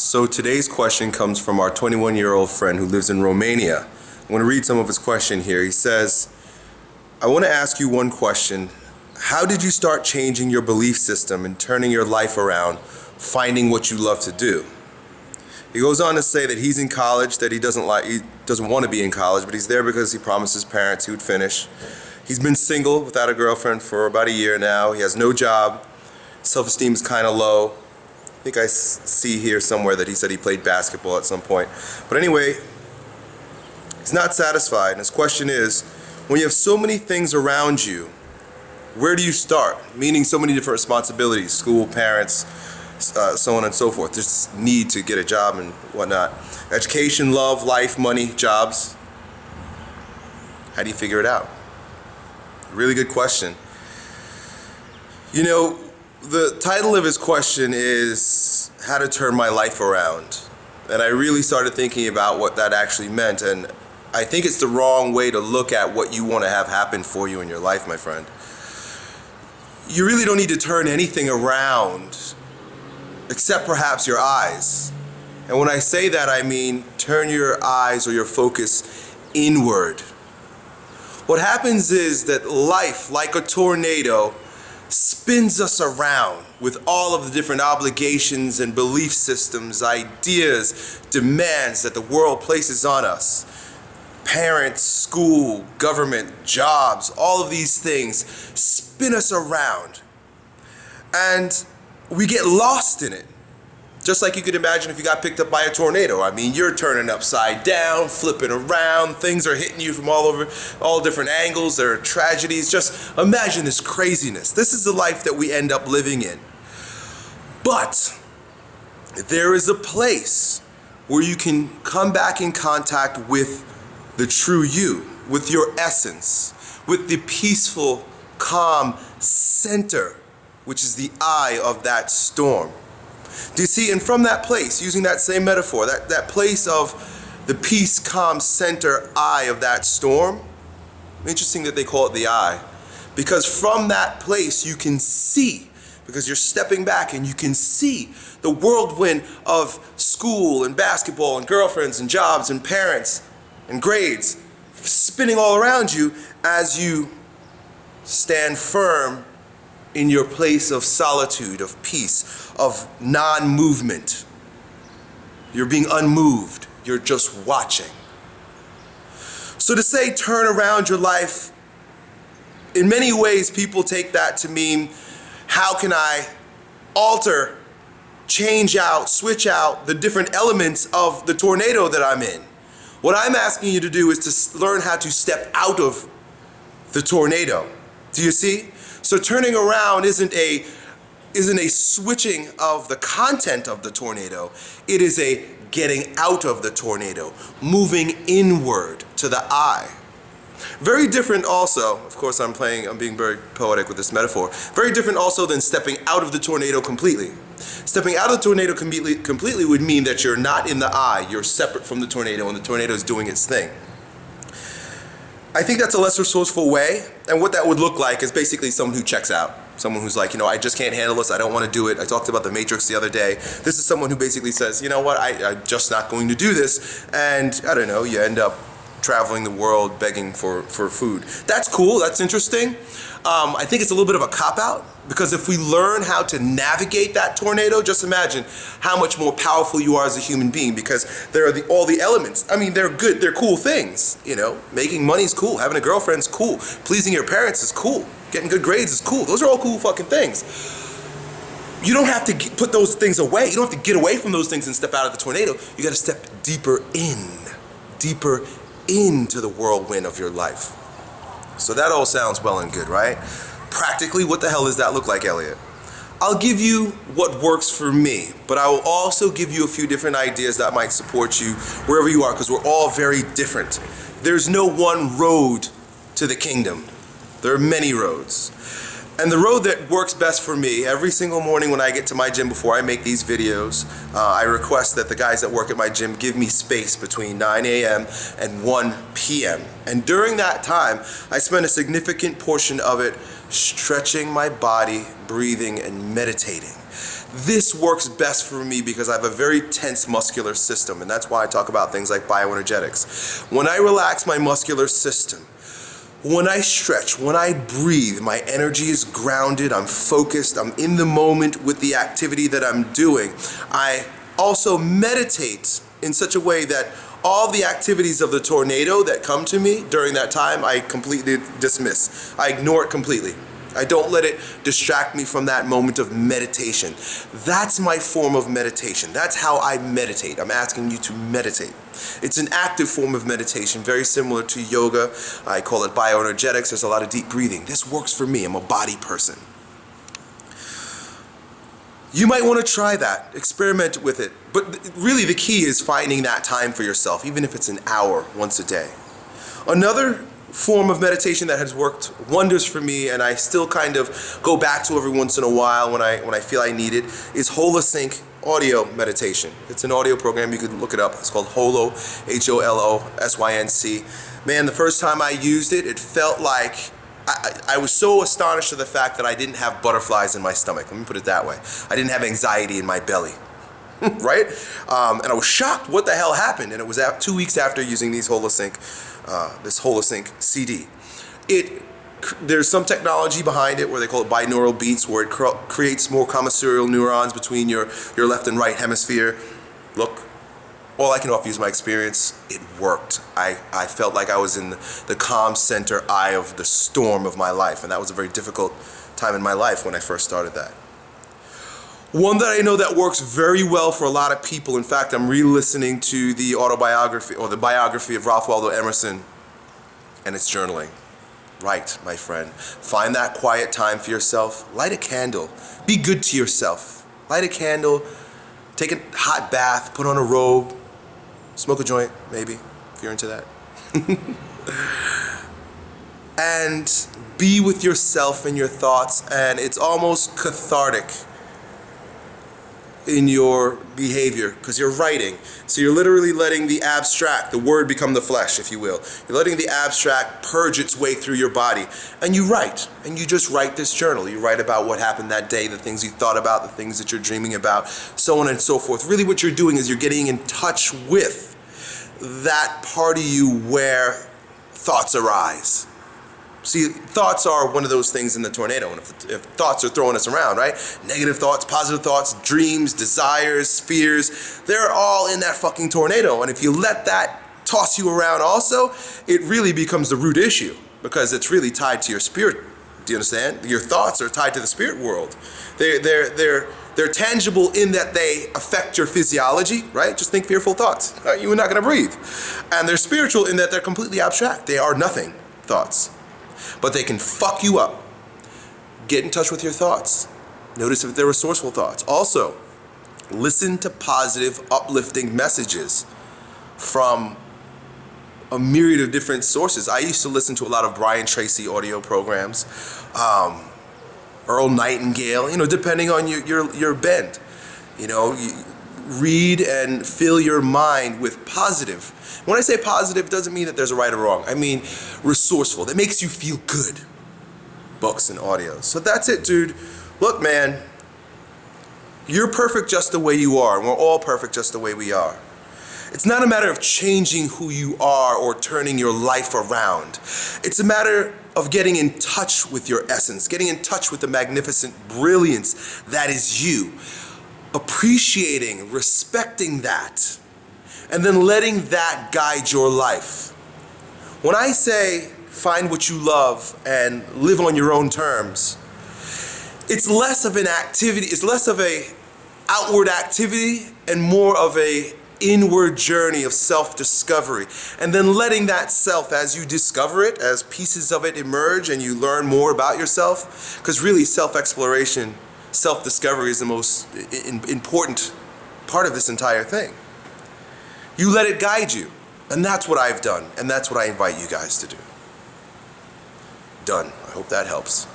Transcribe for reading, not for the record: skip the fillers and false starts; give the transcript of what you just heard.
So today's question comes from our 21-year-old friend who lives in Romania. I'm going to read some of his question here. He says, I want to ask you one question. How did you start changing your belief system and turning your life around, finding what you love to do? He goes on to say that he's in college, that he doesn't want to be in college, but he's there because he promised his parents he would finish. He's been single without a girlfriend for about a year now. He has no job. Self-esteem is kind of low. I think I see here somewhere that he said he played basketball at some point. But anyway, he's not satisfied. And his question is, when you have so many things around you, where do you start? Meaning so many different responsibilities, school, parents, so on and so forth. Just need to get a job and whatnot. Education, love, life, money, jobs. How do you figure it out? Really good question. You know, the title of his question is How to Turn My Life Around. And I really started thinking about what that actually meant. And I think it's the wrong way to look at what you want to have happen for you in your life, my friend. You really don't need to turn anything around except perhaps your eyes. And when I say that, I mean turn your eyes or your focus inward. What happens is that life, like a tornado, spins us around with all of the different obligations and belief systems, ideas, demands that the world places on us. Parents, school, government, jobs, all of these things spin us around. And we get lost in it. Just like you could imagine if you got picked up by a tornado. I mean, you're turning upside down, flipping around, things are hitting you from all over, all different angles, there are tragedies. Just imagine this craziness. This is the life that we end up living in. But there is a place where you can come back in contact with the true you, with your essence, with the peaceful, calm center, which is the eye of that storm. Do you see? And from that place, using that same metaphor, that place of the peace, calm center eye of that storm, interesting that they call it the eye, because from that place you can see, because you're stepping back and you can see the whirlwind of school and basketball and girlfriends and jobs and parents and grades spinning all around you as you stand firm in your place of solitude, of peace, of non-movement. You're being unmoved. You're just watching. So to say turn around your life, in many ways people take that to mean, how can I alter, change out, switch out the different elements of the tornado that I'm in? What I'm asking you to do is to learn how to step out of the tornado. Do you see? So turning around isn't a switching of the content of the tornado. It is a getting out of the tornado, moving inward to the eye. Very different also, of course I'm being very poetic with this metaphor, very different also than stepping out of the tornado completely. Stepping out of the tornado completely would mean that you're not in the eye, you're separate from the tornado and the tornado is doing its thing. I think that's a less resourceful way, and what that would look like is basically someone who checks out. Someone who's like, I just can't handle this, I don't want to do it. I talked about the Matrix the other day. This is someone who basically says, you know what, I'm just not going to do this, and I don't know, you end up traveling the world begging for food. That's cool, that's interesting. I think it's a little bit of a cop-out, because if we learn how to navigate that tornado, just imagine how much more powerful you are as a human being, because there are all the elements. I mean, they're good, they're cool things. Making money is cool, having a girlfriend is cool, pleasing your parents is cool, getting good grades is cool. Those are all cool fucking things. You don't have to put those things away. You don't have to get away from those things and step out of the tornado. You gotta step deeper into the whirlwind of your life. So that all sounds well and good, right? Practically, what the hell does that look like, Elliot? I'll give you what works for me, but I will also give you a few different ideas that might support you wherever you are, because we're all very different. There's no one road to the kingdom. There are many roads. And the road that works best for me, every single morning when I get to my gym before I make these videos, I request that the guys that work at my gym give me space between 9 a.m. and 1 p.m. And during that time, I spend a significant portion of it stretching my body, breathing, and meditating. This works best for me because I have a very tense muscular system, and that's why I talk about things like bioenergetics. When I relax my muscular system, when I stretch, when I breathe, my energy is grounded, I'm focused, I'm in the moment with the activity that I'm doing. I also meditate in such a way that all the activities of the tornado that come to me during that time, I completely dismiss. I ignore it completely. I don't let it distract me from that moment of meditation. That's my form of meditation. That's how I meditate. I'm asking you to meditate. It's an active form of meditation, very similar to yoga. I call it bioenergetics. There's a lot of deep breathing. This works for me. I'm a body person. You might want to try that. Experiment with it. But really the key is finding that time for yourself, even if it's an hour once a day. Another form of meditation that has worked wonders for me, and I still kind of go back to every once in a while when I feel I need it, is Holosync audio meditation. It's an audio program. You can look it up. It's called Holo, Holosync. Man, the first time I used it, it felt like I was so astonished at the fact that I didn't have butterflies in my stomach. Let me put it that way. I didn't have anxiety in my belly. Right? And I was shocked what the hell happened. And it was 2 weeks after using these this Holosync CD. There's some technology behind it where they call it binaural beats, where it creates more commissurial neurons between your left and right hemisphere. Look, all I can offer you is my experience. It worked. I felt like I was in the calm center eye of the storm of my life, and that was a very difficult time in my life when I first started that. One that I know that works very well for a lot of people. In fact, I'm re-listening to the autobiography or the biography of Ralph Waldo Emerson, and it's journaling. Write, my friend. Find that quiet time for yourself. Light a candle. Be good to yourself. Light a candle. Take a hot bath. Put on a robe. Smoke a joint, maybe, if you're into that. And be with yourself and your thoughts, and it's almost cathartic in your behavior because you're writing. So you're literally letting the abstract, the word, become the flesh, if you will. You're letting the abstract purge its way through your body, and you write, and you just write this journal. You write about what happened that day, the things you thought about, the things that you're dreaming about, so on and so forth. Really what you're doing is you're getting in touch with that part of you where thoughts arise. See, thoughts are one of those things in the tornado, and if thoughts are throwing us around, right? Negative thoughts, positive thoughts, dreams, desires, fears, they're all in that fucking tornado. And if you let that toss you around also, it really becomes the root issue because it's really tied to your spirit. Do you understand? Your thoughts are tied to the spirit world. They're tangible in that they affect your physiology, right? Just think fearful thoughts. You're not going to breathe. And they're spiritual in that they're completely abstract. They are nothing thoughts. But they can fuck you up. Get in touch with your thoughts. Notice if they're resourceful thoughts. Also, listen to positive, uplifting messages from a myriad of different sources. I used to listen to a lot of Brian Tracy audio programs, Earl Nightingale, depending on your bent. Read and fill your mind with positive. When I say positive, it doesn't mean that there's a right or wrong. I mean resourceful. That makes you feel good. Books and audios. So that's it, dude. Look, man, you're perfect just the way you are, and we're all perfect just the way we are. It's not a matter of changing who you are or turning your life around. It's a matter of getting in touch with your essence, getting in touch with the magnificent brilliance that is you. Appreciating, respecting that, and then letting that guide your life. When I say find what you love and live on your own terms, it's less of an activity, it's less of a outward activity and more of a inward journey of self-discovery, and then letting that self, as you discover it, as pieces of it emerge and you learn more about yourself, because really self-exploration, self-discovery is the most important part of this entire thing. You let it guide you, and that's what I've done, and that's what I invite you guys to do. Done. I hope that helps.